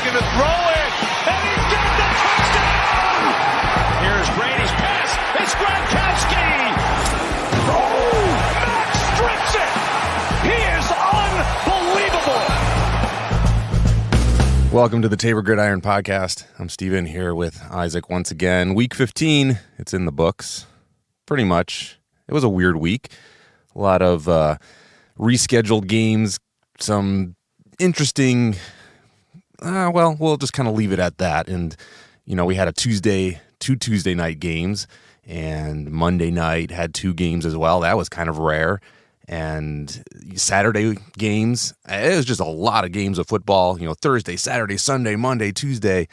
looking to throw it, and he's got the touchdown! Here's Brady's pass. It's Gronkowski! Oh, Max strips it! He is unbelievable! Welcome to the Tabor Gridiron podcast. I'm Steven here with Isaac once again. Week 15, it's in the books. Pretty much. It was a weird week. A lot of rescheduled games, some interesting, we'll just kind of leave it at that. And, we had two Tuesday night games, and Monday night had 2 games as well. That was kind of rare. And Saturday games, it was just a lot of games of football, Thursday, Saturday, Sunday, Monday, Tuesday.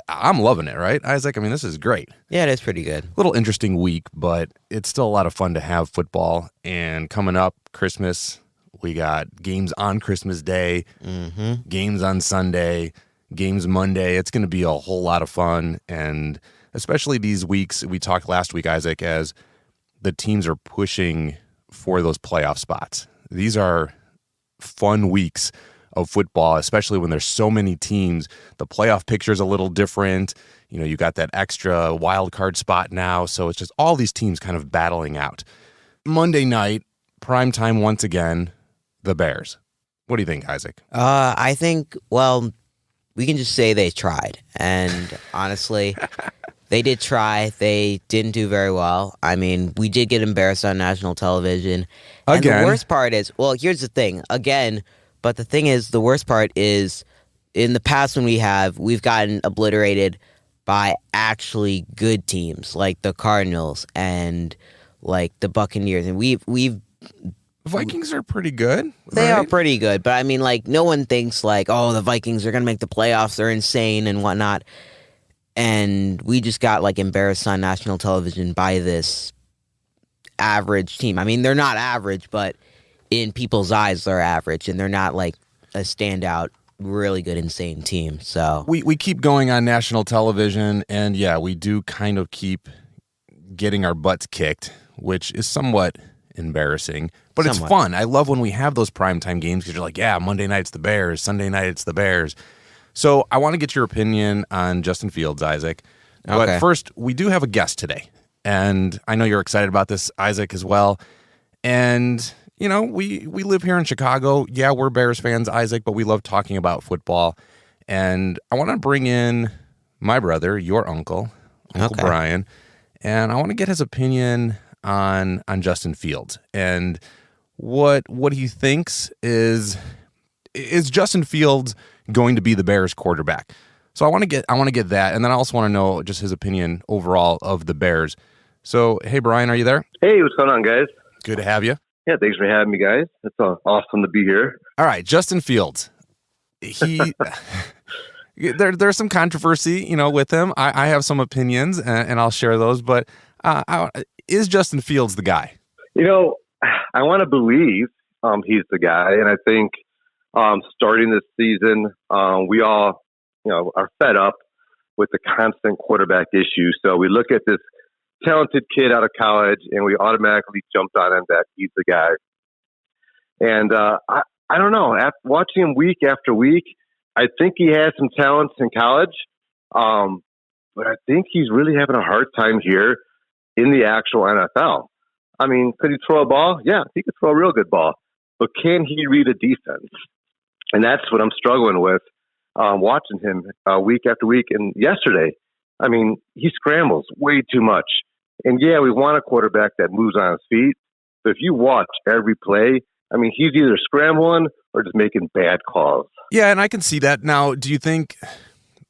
I'm loving it, right, Isaac? I mean, this is great. Yeah, it is pretty good. Little interesting week, but it's still a lot of fun to have football. And coming up, Christmas, we got games on Christmas Day, games on Sunday, games Monday. It's going to be a whole lot of fun. And especially these weeks, we talked last week, Isaac, as the teams are pushing for those playoff spots. These are fun weeks of football, especially when there's so many teams. The playoff picture is a little different. You got that extra wild card spot now, so it's just all these teams kind of battling out. Monday night, prime time once again, the Bears. What do you think, Isaac? I think, we can just say they tried. And honestly, they did try. They didn't do very well. I mean, we did get embarrassed on national television. And again. The worst part is, here's the thing. Again, but the thing is, the worst part is, in the past when we've gotten obliterated by actually good teams like the Cardinals and like the Buccaneers, and we've Vikings are pretty good. They right? are pretty good, but I mean, no one thinks the Vikings are gonna make the playoffs. They're insane and whatnot, and we just got embarrassed on national television by this average team. I mean, they're not average, but in people's eyes, they're average, and they're not a standout, really good, insane team. So we keep going on national television, and yeah, we do kind of keep getting our butts kicked, which is somewhat embarrassing, but It's fun. I love when we have those primetime games because you're Monday night's the Bears, Sunday night it's the Bears. So I want to get your opinion on Justin Fields, Isaac. Okay. But first, we do have a guest today, and I know you're excited about this, Isaac, as well. And we live here in Chicago. Yeah, we're Bears fans, Isaac, but we love talking about football. And I want to bring in my brother, your Uncle Brian, and I want to get his opinion on Justin Fields and what he thinks is Justin Fields going to be the Bears quarterback. So I want to get that, and then I also want to know just his opinion overall of the Bears. So, hey, Brian, are you there? Hey, what's going on, guys? Good to have you. Yeah, thanks for having me, guys. It's awesome to be here. All right, Justin Fields. There's some controversy, with him. I have some opinions, and I'll share those. But is Justin Fields the guy? I want to believe he's the guy, and I think starting this season, we all, are fed up with the constant quarterback issue. So we look at this talented kid out of college, and we automatically jumped on him that he's the guy. And I don't know. After watching him week after week, I think he has some talents in college, but I think he's really having a hard time here in the actual NFL. I mean, could he throw a ball? Yeah, he could throw a real good ball. But can he read a defense? And that's what I'm struggling with watching him week after week. And yesterday, I mean, he scrambles way too much. And yeah, we want a quarterback that moves on his feet. But if you watch every play, I mean, he's either scrambling or just making bad calls. Yeah, and I can see that. Now, do you think...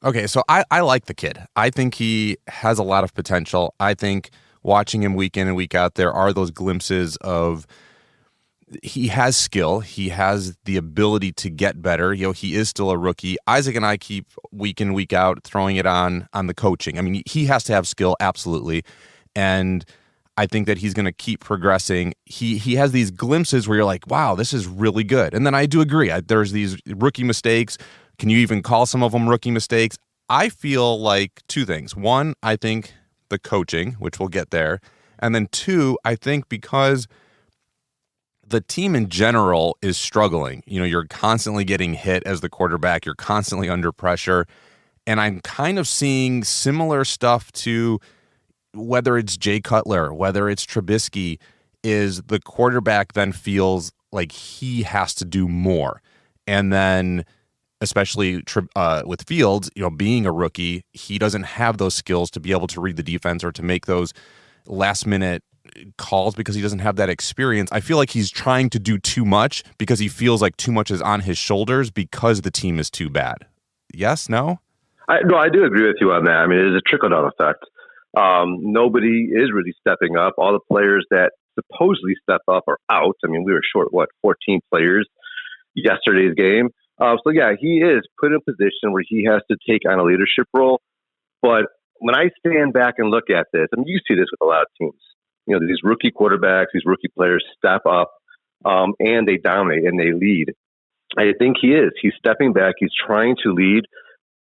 Okay, so I like the kid. I think he has a lot of potential. I think watching him week in and week out, there are those glimpses of he has skill. He has the ability to get better. He is still a rookie. Isaac and I keep week in, week out throwing it on the coaching. I mean, he has to have skill, absolutely. And I think that he's going to keep progressing. He has these glimpses where you're like, wow, this is really good. And then I do agree. There's these rookie mistakes. Can you even call some of them rookie mistakes? I feel like 2 things. 1, I think the coaching, which we'll get there. And then 2, I think because the team in general is struggling. You're constantly getting hit as the quarterback. You're constantly under pressure. And I'm kind of seeing similar stuff to whether it's Jay Cutler, whether it's Trubisky, is the quarterback then feels like he has to do more. And then especially with Fields, being a rookie, he doesn't have those skills to be able to read the defense or to make those last-minute calls because he doesn't have that experience. I feel like he's trying to do too much because he feels like too much is on his shoulders because the team is too bad. Yes? No? No, I do agree with you on that. I mean, it is a trickle-down effect. Nobody is really stepping up. All the players that supposedly step up are out. I mean, we were short, 14 players yesterday's game. So, yeah, he is put in a position where he has to take on a leadership role. But when I stand back and look at this, I mean, you see this with a lot of teams. These rookie quarterbacks, these rookie players step up and they dominate and they lead. I think he is. He's stepping back. He's trying to lead,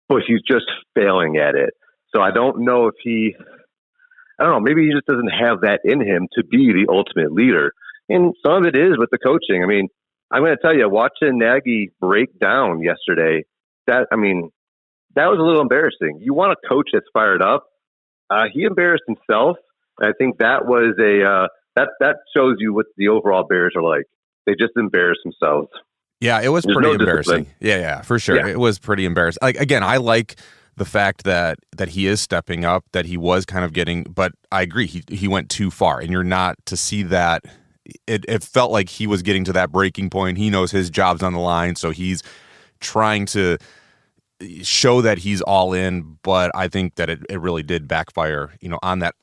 but he's just failing at it. So I don't know if maybe he just doesn't have that in him to be the ultimate leader. And some of it is with the coaching. I mean, I'm going to tell you, watching Nagy break down yesterday, that was a little embarrassing. You want a coach that's fired up. He embarrassed himself. I think that was that shows you what the overall Bears are like. They just embarrass themselves. Yeah, it was pretty embarrassing. Yeah, for sure. Yeah. It was pretty embarrassing. Again, I like the fact that he is stepping up, that he was kind of getting, but I agree, he went too far, and you're not to see that. It felt like he was getting to that breaking point. He knows his job's on the line, so he's trying to show that he's all in, but I think that it really did backfire, on that.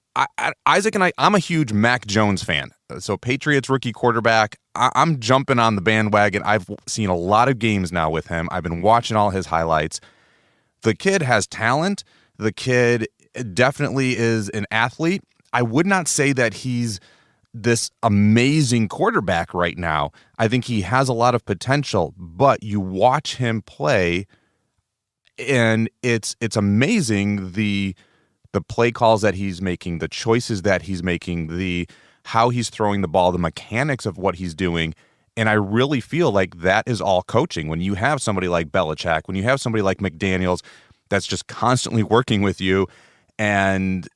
Isaac and I'm a huge Mac Jones fan. So Patriots rookie quarterback, I'm jumping on the bandwagon. I've seen a lot of games now with him. I've been watching all his highlights. The kid has talent. The kid definitely is an athlete. I would not say that he's this amazing quarterback right now. I think he has a lot of potential, but you watch him play and it's amazing the play calls that he's making, the choices that he's making, how he's throwing the ball, the mechanics of what he's doing. And I really feel like that is all coaching. When you have somebody like Belichick, when you have somebody like McDaniels that's just constantly working with you, and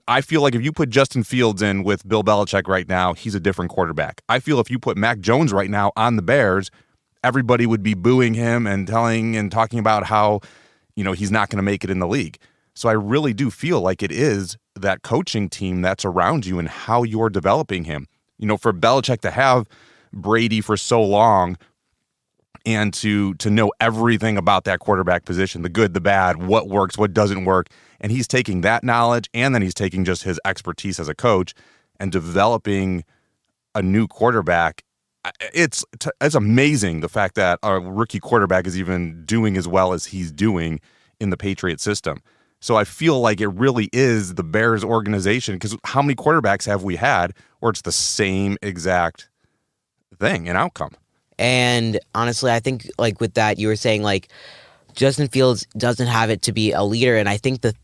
I feel like if you put Justin Fields in with Bill Belichick right now, he's a different quarterback. I feel if you put Mac Jones right now on the Bears, everybody would be booing him and talking about how, he's not going to make it in the league. So I really do feel like it is that coaching team that's around you and how you're developing him. For Belichick to have Brady for so long and to know everything about that quarterback position, the good, the bad, what works, what doesn't work, and he's taking that knowledge and then he's taking just his expertise as a coach and developing a new quarterback. It's amazing the fact that a rookie quarterback is even doing as well as he's doing in the Patriot system. So I feel like it really is the Bears organization, because how many quarterbacks have we had where it's the same exact thing and outcome? And honestly, I think with that, you were saying Justin Fields doesn't have it to be a leader, and I think the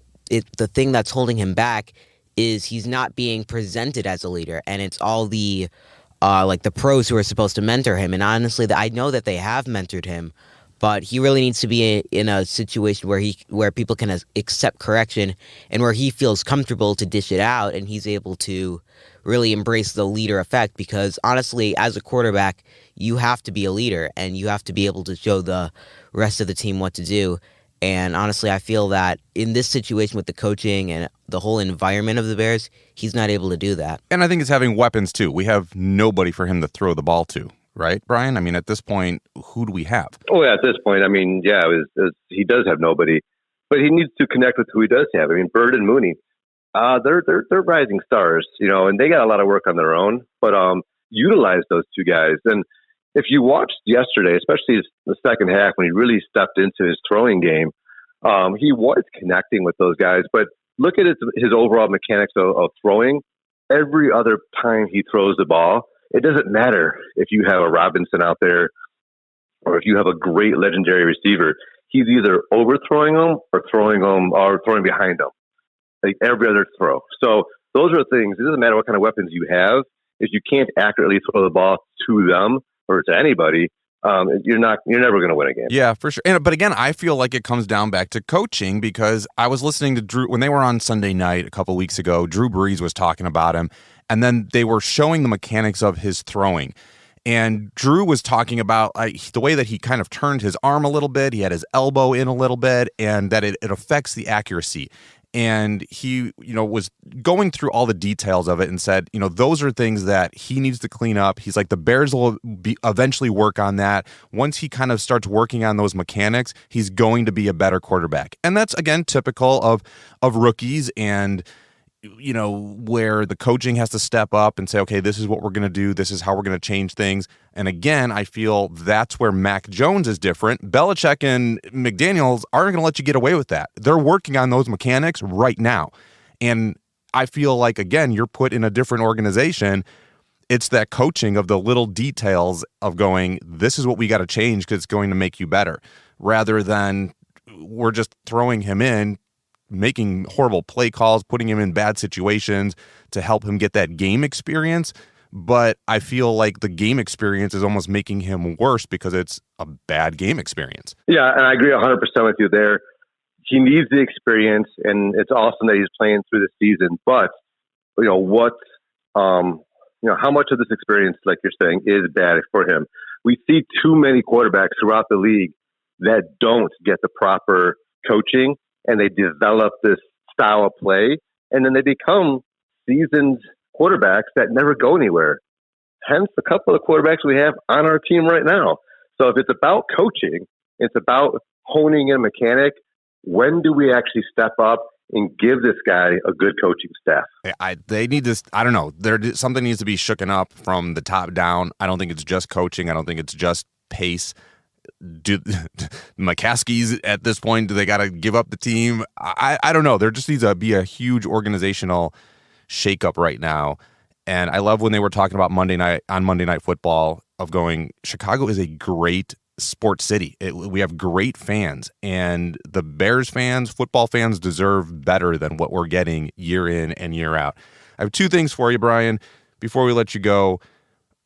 thing that's holding him back is he's not being presented as a leader, and it's all the the pros who are supposed to mentor him. And honestly, I know that they have mentored him, but he really needs to be in a situation where people can accept correction and where he feels comfortable to dish it out, and he's able to really embrace the leader effect. Because honestly, as a quarterback, you have to be a leader and you have to be able to show the rest of the team what to do. And honestly, I feel that in this situation with the coaching and the whole environment of the Bears, he's not able to do that. And I think it's having weapons too. We have nobody for him to throw the ball to. Right, Brian? I mean, at this point, who do we have? Oh, yeah, at this point, I mean, yeah, he does have nobody, but he needs to connect with who he does have. I mean, Bird and Mooney, they're rising stars, and they got a lot of work on their own, but utilize those two guys. And if you watched yesterday, especially the second half when he really stepped into his throwing game, he was connecting with those guys. But look at his overall mechanics of throwing. Every other time he throws the ball, it doesn't matter if you have a Robinson out there or if you have a great legendary receiver. He's either overthrowing them or throwing behind them, like every other throw. So those are things. It doesn't matter what kind of weapons you have. if you can't accurately throw the ball to them or to anybody, you're never going to win a game. Yeah, for sure. But again, I feel like it comes down back to coaching, because I was listening to Drew when they were on Sunday night a couple weeks ago. Drew Brees was talking about him, and then they were showing the mechanics of his throwing. And Drew was talking about the way that he kind of turned his arm a little bit. He had his elbow in a little bit, and that it affects the accuracy. And he, was going through all the details of it and said, those are things that he needs to clean up. He's like, the Bears will eventually work on that. Once he kind of starts working on those mechanics, he's going to be a better quarterback. And that's, again, typical of rookies, and where the coaching has to step up and say, okay, this is what we're going to do. This is how we're going to change things. And again, I feel that's where Mac Jones is different. Belichick and McDaniels aren't going to let you get away with that. They're working on those mechanics right now. And I feel like, again, you're put in a different organization. It's that coaching of the little details of going, this is what we got to change because it's going to make you better, rather than we're just throwing him in, making horrible play calls, putting him in bad situations to help him get that game experience. But I feel like the game experience is almost making him worse because it's a bad game experience. Yeah, and I agree 100% with you there. He needs the experience, and it's awesome that he's playing through the season. But, how much of this experience, like you're saying, is bad for him? We see too many quarterbacks throughout the league that don't get the proper coaching, and they develop this style of play, and then they become seasoned quarterbacks that never go anywhere. Hence, a couple of quarterbacks we have on our team right now. So if it's about coaching, it's about honing in a mechanic, when do we actually step up and give this guy a good coaching staff? They need this. I don't know. Something needs to be shooken up from the top down. I don't think it's just coaching. I don't think it's just pace. Do McCaskey's at this point, do they got to give up the team? I don't know. There just needs to be a huge organizational shakeup right now. And I love when they were talking about Monday Night Football of going, Chicago is a great sports city. We have great fans, and the Bears fans, football fans, deserve better than what we're getting year in and year out. I have two things for you, Brian, before we let you go.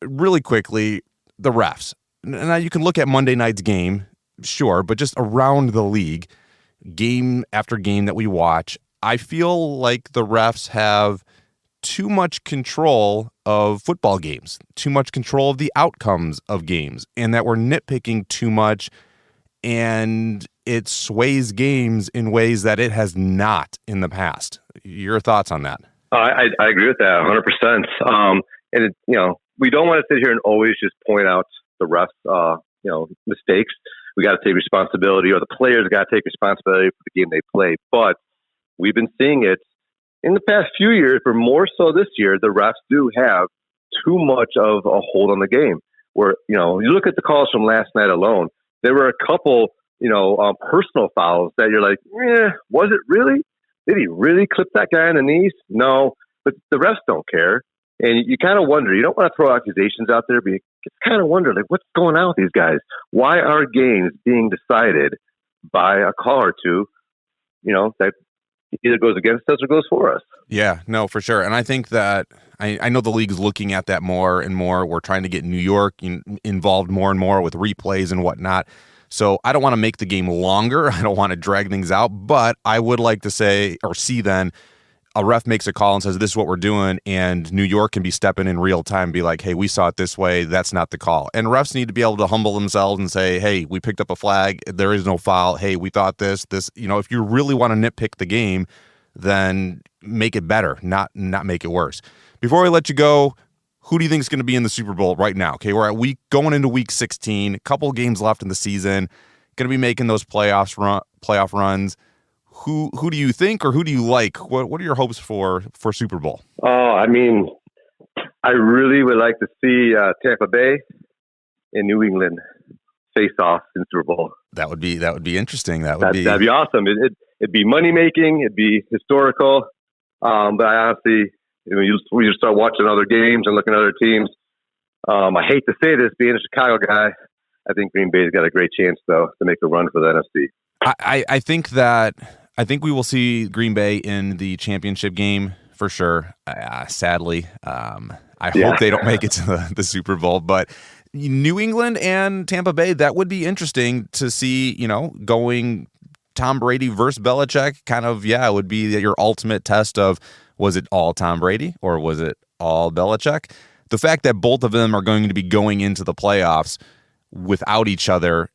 Really quickly, the refs. Now, you can look at Monday night's game, sure, but just around the league, game after game that we watch, I feel like the refs have too much control of football games, too much control of the outcomes of games, and that we're nitpicking too much, and it sways games in ways that it has not in the past. Your thoughts on that? I agree with that 100%. We don't want to sit here and always just point out the refs, mistakes. We got to take responsibility, or the players got to take responsibility for the game they play. But we've been seeing it in the past few years, but more so this year. The refs do have too much of a hold on the game. Where you look at the calls from last night alone, there were a couple, personal fouls that you're like, was it really? Did he really clip that guy in the knees? No, but the refs don't care. And you kind of wonder, you don't want to throw accusations out there, but you kind of wonder, like, what's going on with these guys? Why are games being decided by a call or two, that either goes against us or goes for us? Yeah, no, for sure. And I think that I know the league's looking at that more and more. We're trying to get New York involved more and more with replays and whatnot. So I don't want to make the game longer. I don't want to drag things out, but I would like to say or see then a ref makes a call and says, this is what we're doing, and New York can be stepping in real time and be like, hey, we saw it this way. That's not the call. And refs need to be able to humble themselves and say, hey, we picked up a flag. There is no foul. Hey, we thought this, if you really want to nitpick the game, then make it better, not make it worse. Before we let you go, who do you think is going to be in the Super Bowl right now? Okay, we're going into week 16, a couple games left in the season, going to be making those playoff runs. Who do you think, or who do you like? What are your hopes for Super Bowl? Oh, I really would like to see Tampa Bay and New England face off in Super Bowl. That would be interesting. That'd be awesome. It'd be money making. It'd be historical. But I honestly, we just start watching other games and looking at other teams. I hate to say this, being a Chicago guy, I think Green Bay's got a great chance though to make a run for the NFC. I think we will see Green Bay in the championship game for sure. Sadly, I hope they don't make it to the Super Bowl. But New England and Tampa Bay, that would be interesting to see, going Tom Brady versus Belichick. Kind of, it would be your ultimate test of, was it all Tom Brady or was it all Belichick? The fact that both of them are going to be going into the playoffs without each other,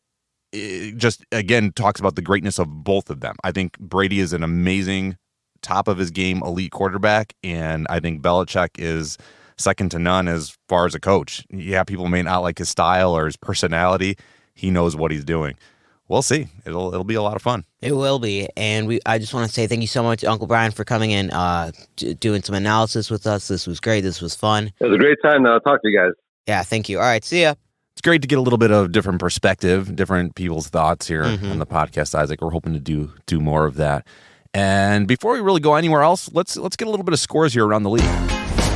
it just, again, talks about the greatness of both of them. I think Brady is an amazing, top of his game, elite quarterback, and I think Belichick is second to none as far as a coach. Yeah, people may not like his style or his personality. He knows what he's doing. We'll see. It'll be a lot of fun. It will be. And I just want to say thank you so much, Uncle Brian, for coming in, doing some analysis with us. This was great. This was fun. It was a great time to talk to you guys. Yeah, thank you. All right, see ya. It's great to get a little bit of different perspective, different people's thoughts here on the podcast, Isaac. We're hoping to do more of that. And before we really go anywhere else, let's get a little bit of scores here around the league.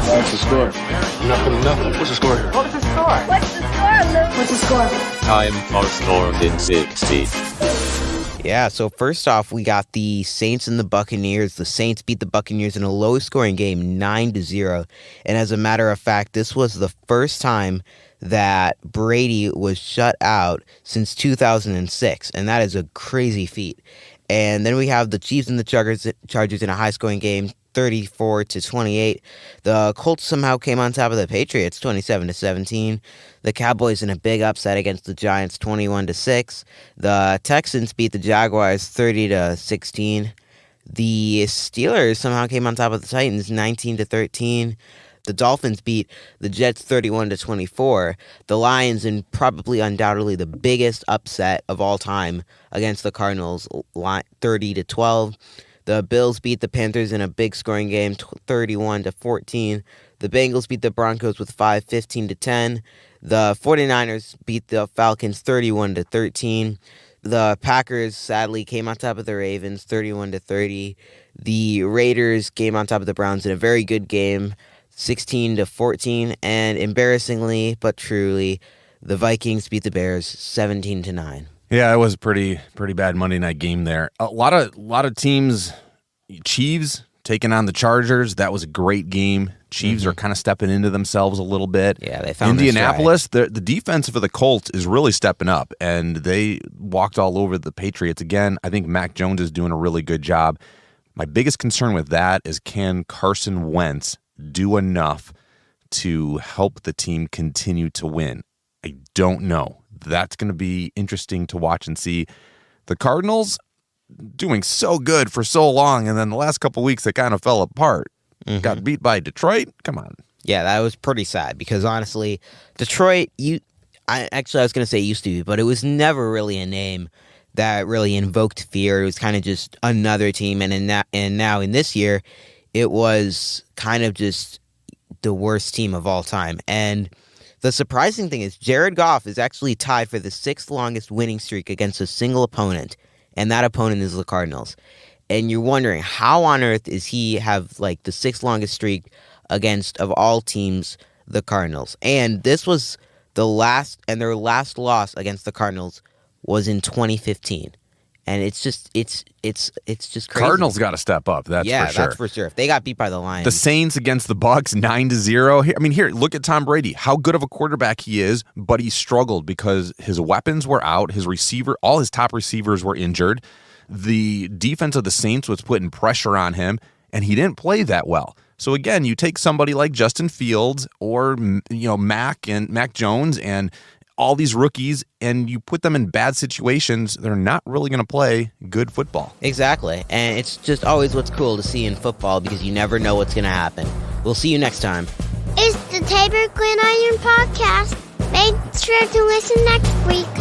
What's the score? Nothing. What's the score? What's the score? What's the score, Luke? What's the score? Time of north in 60. Yeah, so first off, we got the Saints and the Buccaneers. The Saints beat the Buccaneers in a low-scoring game, 9-0. And as a matter of fact, this was the first time that Brady was shut out since 2006, and that is a crazy feat. And then we have the Chiefs and the Chargers in a high-scoring game, 34-28. The Colts somehow came on top of the Patriots, 27-17. The Cowboys in a big upset against the Giants, 21-6. The Texans beat the Jaguars, 30-16. The Steelers somehow came on top of the Titans, 19-13. The Dolphins beat the Jets 31-24. The Lions, in probably undoubtedly the biggest upset of all time against the Cardinals, 30-12. The Bills beat the Panthers in a big scoring game, 31-14. The Bengals beat the Broncos with 15-10. The 49ers beat the Falcons 31-13. The Packers sadly came on top of the Ravens 31-30. The Raiders came on top of the Browns in a very good game, 16-14, and embarrassingly but truly, the Vikings beat the Bears 17-9. Yeah, it was a pretty bad Monday night game there. A lot of teams, Chiefs taking on the Chargers. That was a great game. Chiefs are kind of stepping into themselves a little bit. Yeah, they found Indianapolis. The defense for the Colts is really stepping up, and they walked all over the Patriots again. I think Mac Jones is doing a really good job. My biggest concern with that is, can Carson Wentz do enough to help the team continue to win? I don't know. That's going to be interesting to watch and see. The Cardinals doing so good for so long, and then the last couple of weeks they kind of fell apart. Got beat by Detroit. Come on. Yeah, that was pretty sad because honestly, Detroit, I was going to say used to be, but it was never really a name that really invoked fear. It was kind of just another team, and now in this year, it was kind of just the worst team of all time. And the surprising thing is Jared Goff is actually tied for the 6th longest winning streak against a single opponent, and that opponent is the Cardinals. And you're wondering, how on earth is he have like the 6th longest streak against, of all teams, the Cardinals? And this was their last loss against the Cardinals was in 2015. And it's just crazy. Cardinals got to step up. That's for sure. That's for sure. If they got beat by the Lions, the Saints against the Bucs, 9-0. I mean, here, look at Tom Brady. How good of a quarterback he is, but he struggled because his weapons were out. All his top receivers were injured. The defense of the Saints was putting pressure on him, and he didn't play that well. So again, you take somebody like Justin Fields or Mac Jones and all these rookies, and you put them in bad situations, they're not really going to play good football. Exactly. And it's just always what's cool to see in football because you never know what's going to happen. We'll see you next time. It's the Tabor Gridiron podcast. Make sure to listen next week.